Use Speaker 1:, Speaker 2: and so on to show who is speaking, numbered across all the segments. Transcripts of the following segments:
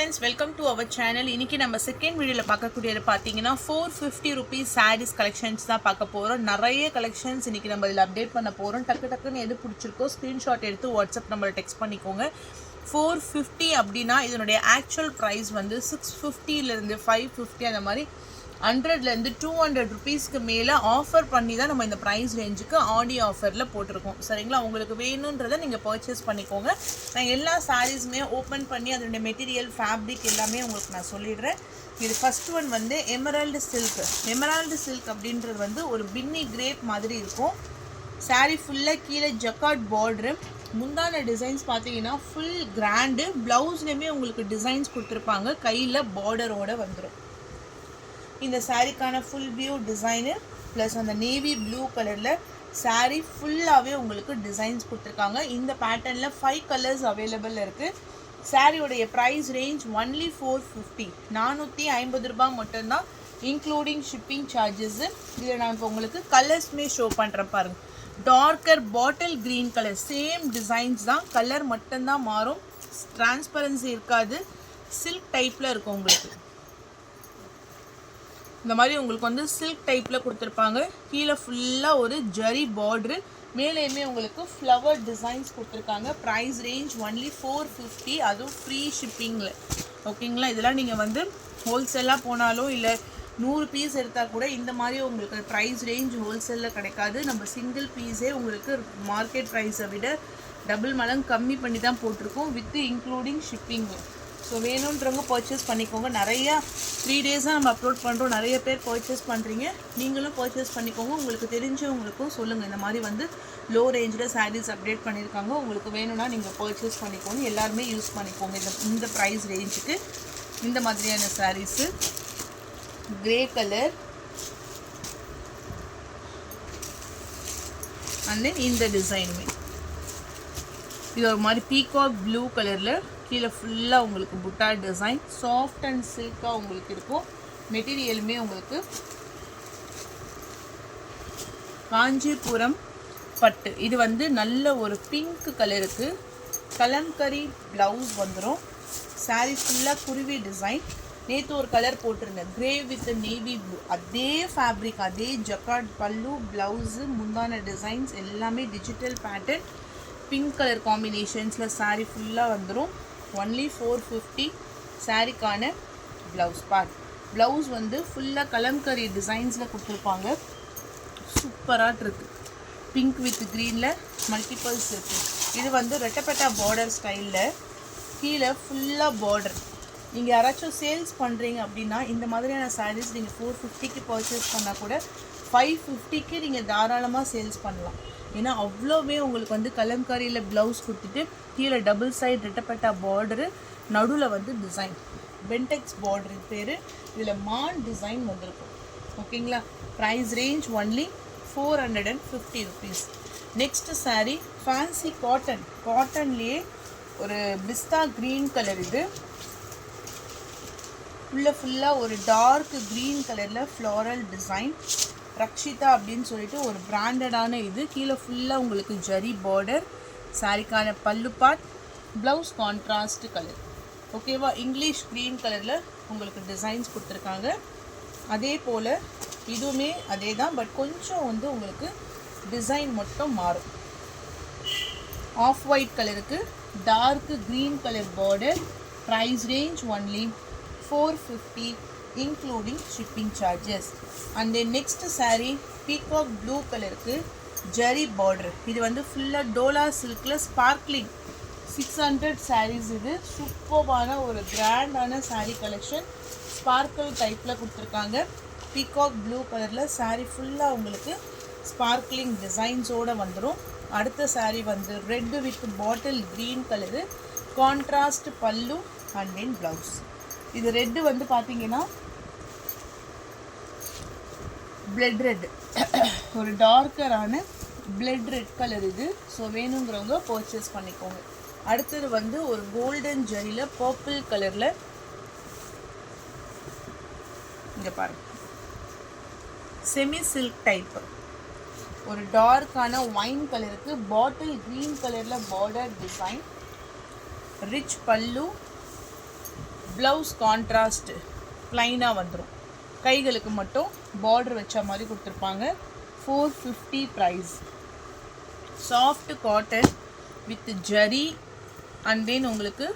Speaker 1: friends, welcome to our channel. இன்னைக்கு நம்ம second வீடியோல பார்க்கக்கூடியது பாத்தீங்கன்னா 450 rupees sarees collections தான் பார்க்க போறோம். நிறைய collections இன்னைக்கு நம்ம இதல அப்டேட் பண்ண போறோம். டக்குன்னு எது பிடிச்சிருக்கோ ஸ்கிரீன்ஷாட் எடுத்து வாட்ஸ்அப் நம்பர்ல டெக்ஸ்ட் பண்ணிக்கோங்க. 450 அப்படினா இதனுடைய actual price வந்து 650 ல இருந்து 550 அந்த மாதிரி 100 ல இருந்து 200 ரூபீஸ்க்கு மேல ஆஃபர் பண்ணி தான் நம்ம இந்த பிரைஸ் ரேஞ்சுக்கு ஆடி ஆஃபர்ல போட்டுருக்கோம். சரிங்களா? உங்களுக்கு வேணும்ன்றதை நீங்க பர்ச்சேஸ் பண்ணிக்கோங்க. நான் எல்லா சாரீஸ்மே ஓபன் பண்ணி அதோட மெட்டீரியல் ஃபேப்ரிக் எல்லாமே உங்களுக்கு நான் சொல்லிடுறேன். இது ஃபர்ஸ்ட் ஒன் வந்து எமரால்டு சில்க். எமரால்டு சில்க் அப்படின்றது வந்து ஒரு பின்னி கிரேப் மாதிரி இருக்கும். சாரி ஃபுல்லா கீழே ஜக்கார்ட் பார்டர். முந்தான டிசைன்ஸ் பார்த்தீங்கன்னா ஃபுல் கிராண்டு. பிளவுஸ்லயுமே உங்களுக்கு டிசைன்ஸ் கொடுத்துருப்பாங்க. கையில் பார்டரோட வந்துடும். இந்த சாரிக்கான ஃபுல் வியூ டிசைனு ப்ளஸ் அந்த நேவி ப்ளூ கலரில் சாரீ ஃபுல்லாகவே உங்களுக்கு டிசைன்ஸ் கொடுத்துருக்காங்க. இந்த பேட்டர்னில் 5 கலர்ஸ் அவைலபிள் இருக்குது. சாரியோடைய ப்ரைஸ் ரேஞ்ச் ஒன்லி 450, 450 ரூபாய் மட்டும்தான், இன்க்ளூடிங் ஷிப்பிங் சார்ஜஸ்ஸு. இதில் நான் இப்போ உங்களுக்கு கலர்ஸ்மே ஷோ பண்ணுறேன் பாருங்கள். Darker bottle green colour, same designs தான், கலர் மட்டும்தான் மாறும். டிரான்ஸ்பரன்சி இருக்காது, சில்க் டைப்பில் இருக்கும். உங்களுக்கு இந்த மாதிரி உங்களுக்கு வந்து சில்க் டைப்பில் கொடுத்துருப்பாங்க. கீழே ஃபுல்லாக ஒரு ஜரி பார்ட்ரு, மேலேயுமே உங்களுக்கு ஃப்ளவர் டிசைன்ஸ் கொடுத்துருக்காங்க. ப்ரைஸ் ரேஞ்ச் ஒன்லி 450, அதுவும் ஃப்ரீ ஷிப்பிங்கில். ஓகேங்களா? இதெல்லாம் நீங்கள் வந்து ஹோல்சேலாக போனாலும் இல்லை 100 பீஸ் எடுத்தால் கூட இந்த மாதிரி உங்களுக்கு ப்ரைஸ் ரேஞ்ச் ஹோல்சேலில் கிடைக்காது. நம்ம சிங்கிள் பீஸே உங்களுக்கு மார்க்கெட் ப்ரைஸை விட டபுள் மடங்கு கம்மி பண்ணி தான் போட்டிருக்கோம், வித் இன்க்ளூடிங் ஷிப்பிங்கு. ஸோ வேணுன்றவங்க பர்ச்சேஸ் பண்ணிக்கோங்க. நிறையா 3 டேஸாக நம்ம அப்லோட் பண்ணுறோம். நிறைய பேர் பர்ச்சேஸ் பண்ணுறீங்க. நீங்களும் பர்ச்சேஸ் பண்ணிக்கோங்க. உங்களுக்கு தெரிஞ்சவங்களுக்கும் சொல்லுங்கள், இந்த மாதிரி வந்து லோ ரேஞ்சில் சாரீஸ் அப்டேட் பண்ணியிருக்காங்க, உங்களுக்கு வேணும்னா நீங்கள் பர்ச்சேஸ் பண்ணிக்கோங்க. எல்லாருமே யூஸ் பண்ணிக்கோங்க இந்த ப்ரைஸ் ரேஞ்சுக்கு. இந்த மாதிரியான saris grey colour and then இந்த டிசைனுமே இது ஒரு மாதிரி பீகாக் ப்ளூ கலரில் கீழே ஃபுல்லாக உங்களுக்கு புட்டா டிசைன், சாஃப்ட் அண்ட் சில்காக உங்களுக்கு இருக்கும். மெட்டீரியலுமே உங்களுக்கு காஞ்சிபுரம் பட்டு. இது வந்து நல்ல ஒரு பிங்க் கலருக்கு கலம்கரி ப்ளவுஸ் வந்துடும். சாரீ ஃபுல்லாக குருவி டிசைன். நேற்று ஒரு கலர் போட்டிருந்தேன், கிரே வித் நேவி ப்ளூ. அதே ஃபேப்ரிக், அதே ஜக்கார்ட் பல்லு, ப்ளவுஸு, முந்தான டிசைன்ஸ் எல்லாமே டிஜிட்டல் பேட்டர்ன், பிங்க் கலர் காம்பினேஷன்ஸில் சாரீ ஃபுல்லாக வந்துடும். ஒன்லி 450. சாரிக்கான ப்ளவுஸ் பார்ட். ப்ளவுஸ் வந்து ஃபுல்லாக கலம்கரி டிசைன்ஸில் கொடுத்துருப்பாங்க. சூப்பராக இருக்குது. பிங்க் வித் க்ரீனில் மல்டிபிள்ஸ் இருக்குது. இது வந்து ரெட்டப்பட்டா பார்டர் ஸ்டைலில் கீழே ஃபுல்லாக பார்டர். நீங்கள் யாராச்சும் சேல்ஸ் பண்ணுறீங்க அப்படின்னா இந்த மாதிரியான சாரீஸ் நீங்கள் 450க்கு பர்ச்சேஸ் பண்ணால் கூட 550க்கு நீங்கள் தாராளமாக சேல்ஸ் பண்ணலாம். ஏன்னா அவ்வளோவே உங்களுக்கு வந்து கலம்காரியில் ப்ளவுஸ் கொடுத்துட்டு கீழே டபுள் சைட் ரெட்டப்பட்டா பார்டரு, நடுவில் வந்து டிசைன் பென்டெக்ஸ் பார்டரு பேர். இதில் மான் டிசைன் வந்திருக்கும். ஓகேங்களா? Price range only 450 rupees. Next sari fancy cotton. காட்டன்லேயே ஒரு பிஸ்தா க்ரீன் கலர். இது ஃபுல்லாக ஒரு டார்க் க்ரீன் கலரில் ஃப்ளாரல் டிசைன். ரக்ஷிதா அப்படின்னு சொல்லிட்டு ஒரு பிராண்டடான இது. கீழே ஃபுல்லாக உங்களுக்கு ஜரி பார்டர். சாரிக்கான பல்லு பார்ட், ப்ளவுஸ் கான்ட்ராஸ்ட் கலர். ஓகேவா? இங்கிலீஷ் க்ரீன் கலரில் உங்களுக்கு டிசைன்ஸ் கொடுத்துருக்காங்க. அதே போல் இதுவுமே அதே தான், பட் கொஞ்சம் வந்து உங்களுக்கு டிசைன் மட்டும் மாறும். ஆஃப் ஒயிட் கலருக்கு dark green colour border. Price range only 450, including shipping charges. And then next saree peacock blue கலருக்கு ஜரி border. இது வந்து ஃபுல்லாக டோலா சில்கில் ஸ்பார்க்லிங் 600 sarees. இது சூப்பர்வான ஒரு கிராண்டான சாரீ கலெக்ஷன். ஸ்பார்க்கிள் டைப்பில் கொடுத்துருக்காங்க. பீகாக் ப்ளூ கலரில் சாரீ ஃபுல்லாக உங்களுக்கு ஸ்பார்க்லிங் டிசைன்ஸோடு வந்துடும். அடுத்த சாரீ வந்து red with bottle green colour, contrast பல்லு அண்ட் தென் ப்ளவுஸ். இது ரெட்டு வந்து பார்த்தீங்கன்னா பிளட் ரெட், ஒரு டார்க்கரான பிளட் ரெட் கலர் இது. ஸோ வேணுங்கிறவங்க பர்ச்சேஸ் பண்ணிக்கோங்க. அடுத்தது வந்து ஒரு கோல்டன் ஜரியில் பர்பிள் கலரில், இங்கே பாருங்க, செமி சில்க் டைப். ஒரு டார்க்கான ஒயின் கலருக்கு பாட்டில் க்ரீன் கலரில் border design, rich pallu, blouse contrast ப்ளைனாக வந்துடும். கைகளுக்கு மட்டும் பார்டர் வச்ச மாதிரி கொடுத்துருப்பாங்க. 450 price. Soft cotton with zari and then உங்களுக்கு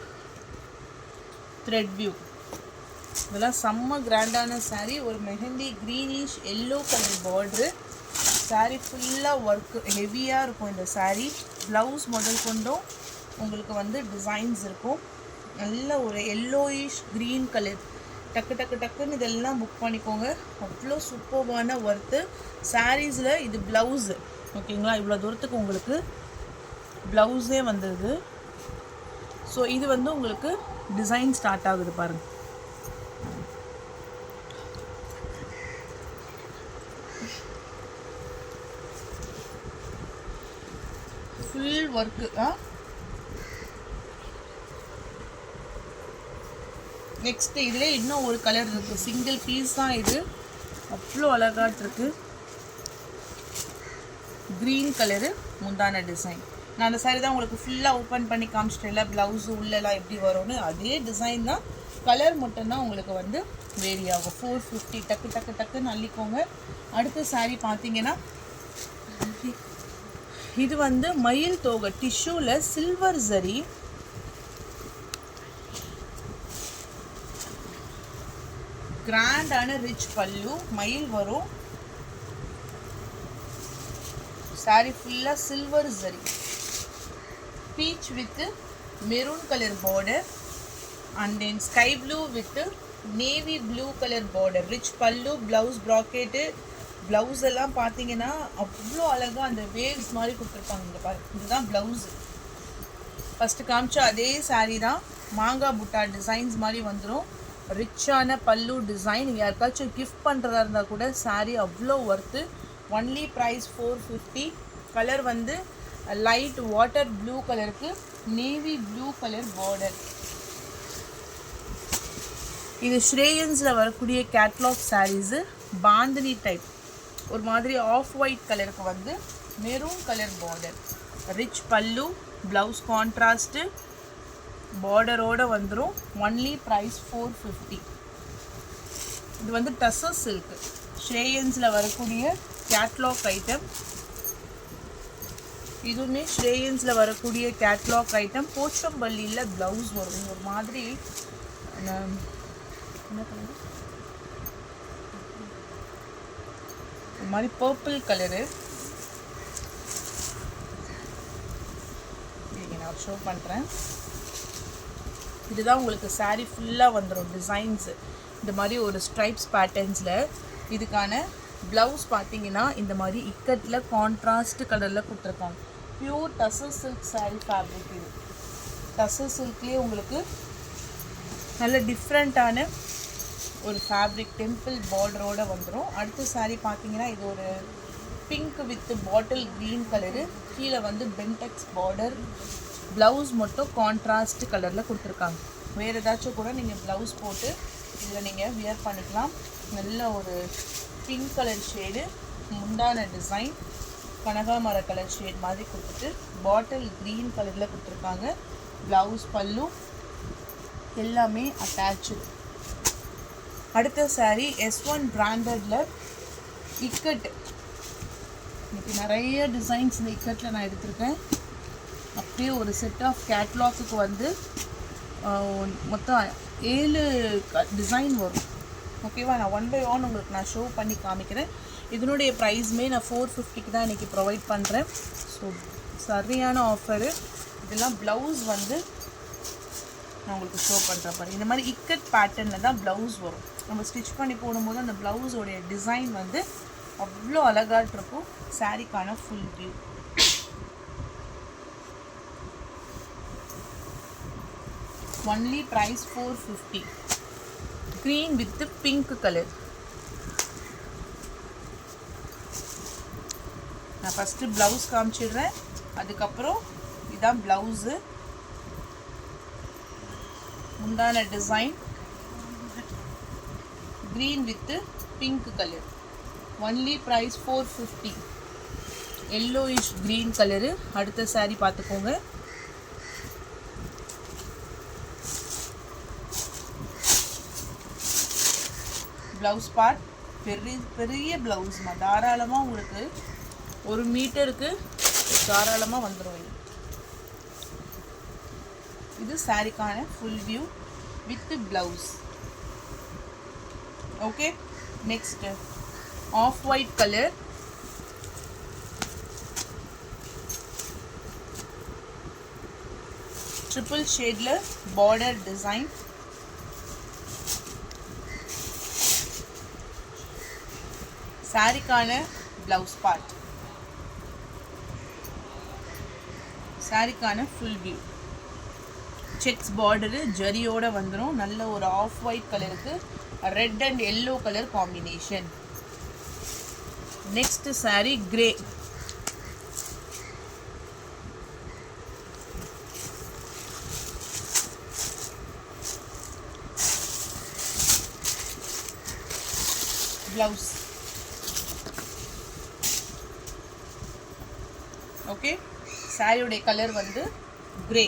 Speaker 1: த்ரெட் வியூ. இதெல்லாம் செம்ம கிராண்டான saree. ஒரு mehndi greenish yellow colour border. saree ஃபுல்லாக ஒர்க்கு ஹெவியாக இருக்கும் இந்த saree. ப்ளவுஸ் முதல் கொண்டும் உங்களுக்கு வந்து டிசைன்ஸ் இருக்கும். நல்ல ஒரு எல்லோயிஷ் க்ரீன் கலர். டக்கு டக்கு டக்குன்னு இதெல்லாம் புக் பண்ணிக்கோங்க. அவ்வளோ சூப்பர்வான ஒர்த்து. சாரீஸில் இது ப்ளவுஸு ஓகேங்களா. இவ்வளோ தூரத்துக்கு உங்களுக்கு ப்ளவுஸே வந்தது. ஸோ இது வந்து உங்களுக்கு டிசைன் ஸ்டார்ட் ஆகுது பாருங்கள். Full work. நெக்ஸ்ட்டு இதில் இன்னும் ஒரு கலர் இருக்குது. சிங்கிள் பீஸ் தான் இது. அவ்வளோ அழகாக இருக்குது. க்ரீன் கலரு முந்தான டிசைன். நான் அந்த சாரி தான் உங்களுக்கு ஃபுல்லாக ஓப்பன் பண்ணி காமிச்சிட்டேன்ல, ப்ளவுஸு உள்ளெல்லாம் எப்படி வரும்னு. அதே டிசைன் தான், கலர் மட்டும்தான் உங்களுக்கு வந்து வேரி ஆகும். 450. டக்கு டக்கு டக்குன்னு அள்ளிக்கோங்க. அடுத்த சாரீ பார்த்தீங்கன்னா இது வந்து மயில் தோகை டிஷ்யூவில் சில்வர் ஜரி. கிராண்டான ரிச் பல்லு, மயில் வரும். சாரி ஃபுல்லாக silver zari. Beach with maroon colour border and then sky blue with navy blue colour border. Rich pallu, blouse bracket. Blouse எல்லாம் பார்த்தீங்கன்னா அவ்வளோ அழகாக அந்த வேவ்ஸ் மாதிரி கொடுத்துருப்பாங்க. இங்கே பாருங்க, இதுதான் ப்ளவுஸு. ஃபஸ்ட்டு காமிச்சா அதே சாரீ தான். மாங்காய் புட்டா டிசைன்ஸ் மாதிரி வந்துடும். ரிச்சான பல்லு டிசைன். நீங்கள் யாருக்காச்சும் கிஃப்ட் பண்ணுறதா இருந்தால் கூட சாரீ அவ்வளோ ஒர்த்து. Only price 450. கலர் வந்து லைட் வாட்டர் ப்ளூ கலருக்கு நேவி ப்ளூ கலர் பார்டர். இது ஸ்ரேயன்ஸில் வரக்கூடிய கேட்லாக் சாரீஸு. பாந்தினி டைப். ஒரு மாதிரி ஆஃப் ஒயிட் கலருக்கு வந்து maroon colour border. Rich pallu, blouse contrast, பார்டரோடு வந்துடும். Only price 450. இது வந்து டசர் சில்க்கு. ஸ்ரேயன்ஸில் வரக்கூடிய கேட்லாக் ஐட்டம். இதுவுமே ஸ்ரேயன்ஸில் வரக்கூடிய கேட்லாக் ஐட்டம். போச்சம்பள்ளியில் ப்ளவுஸ் வரும். ஒரு மாதிரி என்ன கலர், ஒரு மாதிரி பர்பிள் கலரு. நான் ஷோ பண்ணுறேன். இதுதான் உங்களுக்கு சாரீ ஃபுல்லாக வந்துடும் டிசைன்ஸு. இந்த மாதிரி ஒரு ஸ்ட்ரைப்ஸ் பேட்டர்ன்ஸில். இதுக்கான ப்ளவுஸ் பார்த்தீங்கன்னா இந்த மாதிரி இக்கட்டில் கான்ட்ராஸ்ட் கலரில் கொடுத்துருக்காங்க. Pure tussar silk sari fabric இது. டசர் சில்க்லேயே உங்களுக்கு நல்ல டிஃப்ரெண்ட்டான ஒரு ஃபேப்ரிக். டெம்பிள் பார்டரோடு வந்துடும். அடுத்த சாரீ பார்த்தீங்கன்னா இது ஒரு pink with bottle green colour. கீழே வந்து பென்டெக்ஸ் பார்டர். ப்ளவுஸ் மட்டும் கான்ட்ராஸ்ட் கலரில் கொடுத்துருக்காங்க. வேறு ஏதாச்சும் கூட நீங்கள் ப்ளவுஸ் போட்டு இதில் நீங்கள் வியர் பண்ணிக்கலாம். நல்ல ஒரு பிங்க் கலர் ஷேடு. முந்தான டிசைன் கனகாமர கலர் ஷேட் மாதிரி கொடுத்துட்டு பாட்டில் க்ரீன் கலரில் கொடுத்துருக்காங்க. ப்ளவுஸ் பல்லு எல்லாமே அட்டாச்சு. அடுத்த சாரீ S1 பிராண்டடில் இக்கட். இன்றைக்கி நிறைய டிசைன்ஸ் இந்த இக்கட்டில் நான் எடுத்திருக்கேன். அப்படியே ஒரு செட் ஆஃப் கேட்லாக்குக்கு வந்து மொத்தம் 7 டிசைன் வரும். ஓகேவா, நான் 1 by 1 உங்களுக்கு நான் ஷோ பண்ணி காமிக்கிறேன். இதனுடைய ப்ரைஸுமே நான் 450க்கு தான் இன்றைக்கி ப்ரொவைட் பண்ணுறேன். ஸோ சரியான ஆஃபரு. இதெல்லாம் ப்ளவுஸ் வந்து நான் உங்களுக்கு ஷோ பண்ணுறேன் பாருங்கள். இந்த மாதிரி இக்கட் பேட்டர்னில் தான் ப்ளவுஸ் வரும். நம்ம ஸ்டிச் பண்ணி போடும்போது அந்த ப்ளவுஸோடைய டிசைன் வந்து அவ்வளோ அழகாக இருக்கும். சாரீக்கான full view. Only price 450. Green with pink colour. நான் ஃபஸ்ட்டு ப்ளவுஸ் காமிச்சிடுறேன். அதுக்கப்புறம் இதுதான் ப்ளவுஸு. முந்தான design green with pink colour. Only price 450. Yellowish green colour. அடுத்த சாரீ பார்த்துக்கோங்க. ப்ளவுஸ் பார்ட் பெரிய ப்ளவுஸ்மா, தாராளமாக உங்களுக்கு 1 மீட்டருக்கு தாராளமாக வந்துடும். இது சாரிக்கான full view with blouse. Okay, next off white colour, triple ஷேட்ல பார்டர் டிசைன். சாரிக்கான ப்ளவுஸ் பார்ட், சாரிக்கான ஃபுல் வியூ. செக்ஸ் பார்டரு ஜரியோட வந்துடும். நல்ல ஒரு ஆஃப் ஒயிட் கலருக்கு red and yellow colour combination. Next sari grey. Blouse. Okay, சாரியோடைய கலர் வந்து grey.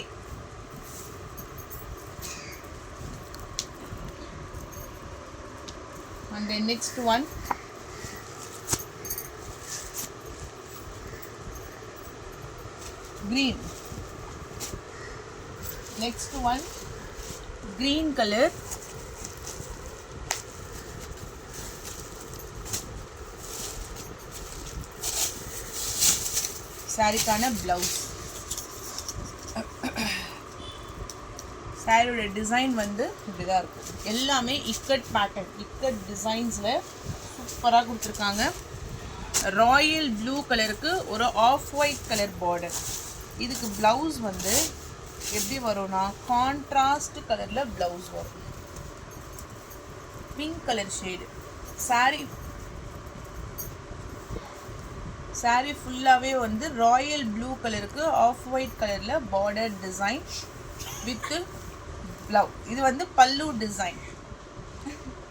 Speaker 1: And then next one green. Next one green color. சாரிக்கான ப்ளவுஸ். சாரியோட டிசைன் வந்து இப்படிதான் இருக்கும். எல்லாமே இக்கட் பேட்டர்ன், இக்கட் டிசைன்ஸில் சூப்பராக கொடுத்துருக்காங்க. ராயல் ப்ளூ கலருக்கு ஒரு ஆஃப் ஒயிட் கலர் பார்டர். இதுக்கு ப்ளவுஸ் வந்து எப்படி வரும்னா கான்ட்ராஸ்ட் கலரில் ப்ளவுஸ் வரும். Pink colour shade. சாரி ஃபுல்லாகவே வந்து ராயல் ப்ளூ கலருக்கு ஆஃப் ஒயிட் கலரில் பார்டர் டிசைன் வித் ப்ளவுஸ். இது வந்து பல்லு டிசைன்.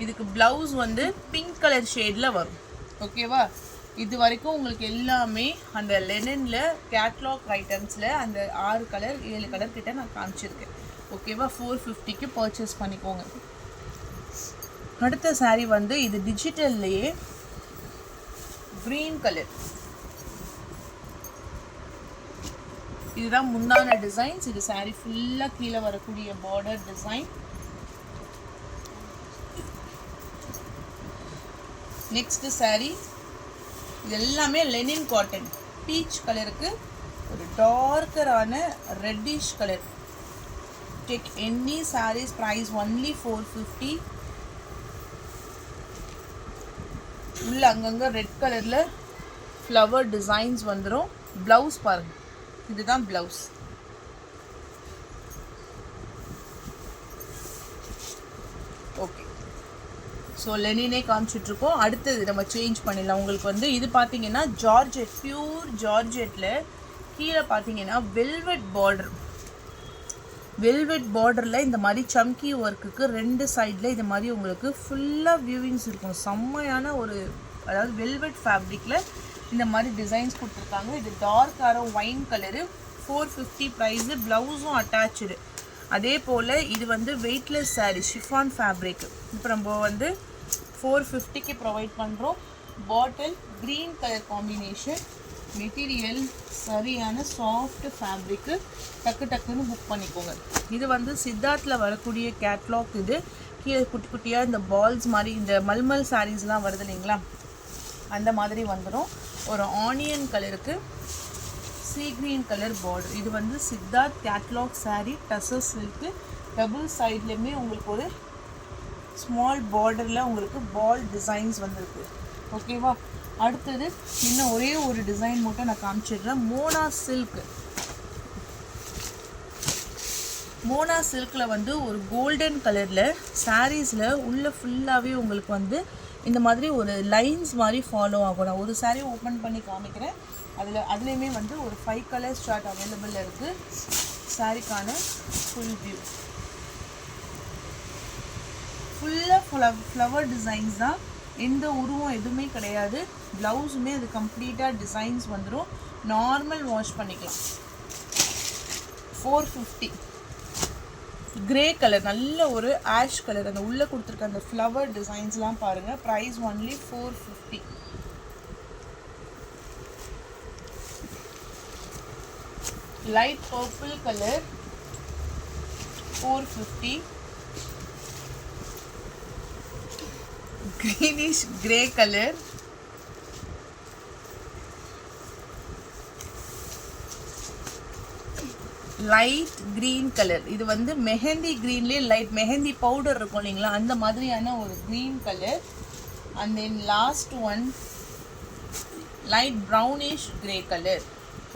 Speaker 1: இதுக்கு ப்ளவுஸ் வந்து பிங்க் கலர் ஷேடில் வரும். ஓகேவா, இது வரைக்கும் உங்களுக்கு எல்லாமே அந்த லெனினில் கேட்லாக் ஐட்டம்ஸில் அந்த 6 கலர் 7 கலர் கிட்ட நான் காமிச்சிருக்கேன். ஓகேவா, 450க்கு பர்ச்சேஸ் பண்ணிக்கோங்க. அடுத்த சாரீ வந்து இது டிஜிட்டல்லையே க்ரீன் கலர். இதுதான் முந்தான டிசைன்ஸ். இது சாரி ஃபுல்லாக கீழே வரக்கூடிய பார்டர் டிசைன். நெக்ஸ்ட் சாரி இது எல்லாமே லெனின் காட்டன். பீச் கலருக்கு ஒரு டார்க்கரான reddish colour. Take any saris, price only 450. உள்ள அங்கங்கே ரெட் கலரில் ஃப்ளவர் டிசைன்ஸ் வந்துடும். ப்ளவுஸ் பாருங்கள், இதுதான் ப்ளவுஸ். ஓகே, ஸோ லெனினே காமிச்சிட்ருக்கோம். அடுத்தது நம்ம சேஞ்ச் பண்ணிடலாம். உங்களுக்கு வந்து இது பார்த்தீங்கன்னா ஜார்ஜெட், பியூர் ஜார்ஜெட்டில் கீழே பார்த்தீங்கன்னா வெல்வெட் பார்டர். வெல்வெட் பார்டரில் இந்த மாதிரி சம்கி ஒர்க்குக்கு 2 சைடில் இது மாதிரி உங்களுக்கு ஃபுல்லாக வியூவிங்ஸ் இருக்கும். செம்மையான ஒரு, அதாவது வெல்வெட் ஃபேப்ரிக்கில் இந்த மாதிரி டிசைன்ஸ் கொடுத்துருக்காங்க. இது டார்க் ஆரம் ஒயின் கலரு, 450 ப்ரைஸு. ப்ளவுஸும் அட்டாச்சு. அதே போல் இது வந்து வெயிட்லெஸ் சாரீ, ஷிஃபான் ஃபேப்ரிக். இப்போ நம்ம வந்து 450க்கு ப்ரொவைட் பண்ணுறோம். Bottle green colour combination. Material சரியான சாஃப்ட் ஃபேப்ரிக்கு. டக்குன்னு புக் பண்ணிக்கோங்க. இது வந்து சித்தார்த்தில் வரக்கூடிய கேட்லாக். இது கீழே குட்டி குட்டியாக இந்த பால்ஸ் மாதிரி இந்த மல்மல் சாரீஸ்லாம் வருது இல்லைங்களா, அந்த மாதிரி வந்துடும். ஒரு ஆனியன் கலருக்கு சீ கிரீன் கலர் பார்டர். இது வந்து சித்தார்த் கேட்லாக் சாரீ, டசஸ் சில்க்கு. டபுள் சைட்லேயுமே உங்களுக்கு ஒரு ஸ்மால் பார்டரில் உங்களுக்கு பால் டிசைன்ஸ் வந்திருக்கு. ஓகேவா, அடுத்தது இன்னும் ஒரே ஒரு டிசைன் மட்டும் நான் காமிச்சிடுறேன். மோனா சில்க். மோனா சில்கில் வந்து ஒரு கோல்டன் கலரில் சாரீஸில் உள்ள ஃபுல்லாகவே உங்களுக்கு வந்து இந்த மாதிரி ஒரு லைன்ஸ் மாதிரி ஃபாலோ ஆகும். நான் ஒரு சாரீ ஓப்பன் பண்ணி காமிக்கிறேன். அதுலேயுமே வந்து ஒரு 5 கலர்ஸ் சார்ட் அவைலபிள் இருக்குது. சாரீக்கான ஃபுல் வியூ ஃபுல்லாக ஃப்ளவர் டிசைன்ஸ் தான். எந்த உருவம் எதுவுமே கிடையாது. ப்ளவுஸுமே அது கம்ப்ளீட்டாக டிசைன்ஸ் வந்துடும். நார்மல் வாஷ் பண்ணிக்கலாம். 450 கிரே கலர், நல்ல ஒரு ஆஷ் கலர். அந்த உள்ளே கொடுத்துருக்க அந்த ஃப்ளவர் டிசைன்ஸ்லாம் பாருங்கள். Price only 450. Light purple colour 450. greenish grey color, light green colour. இது வந்து மெஹந்தி கிரீன்லேயே லைட் மெஹந்தி பவுடர் இருக்கும் இல்லைங்களா, அந்த மாதிரியான ஒரு green colour. And then last one light brownish grey colour.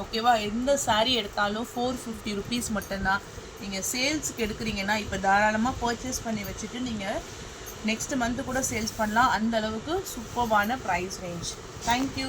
Speaker 1: ஓகேவா, எந்த சாரீ எடுத்தாலும் 450 ருபீஸ் மட்டும்தான். நீங்கள் சேல்ஸுக்கு எடுக்கிறீங்கன்னா இப்போ தாராளமாக பர்ச்சேஸ் பண்ணி வச்சுட்டு நீங்கள் நெக்ஸ்ட் மந்த்து கூட சேல்ஸ் பண்ணலாம். அந்த அளவுக்கு சூப்பர்வான ப்ரைஸ் ரேஞ்ச். தேங்க்யூ.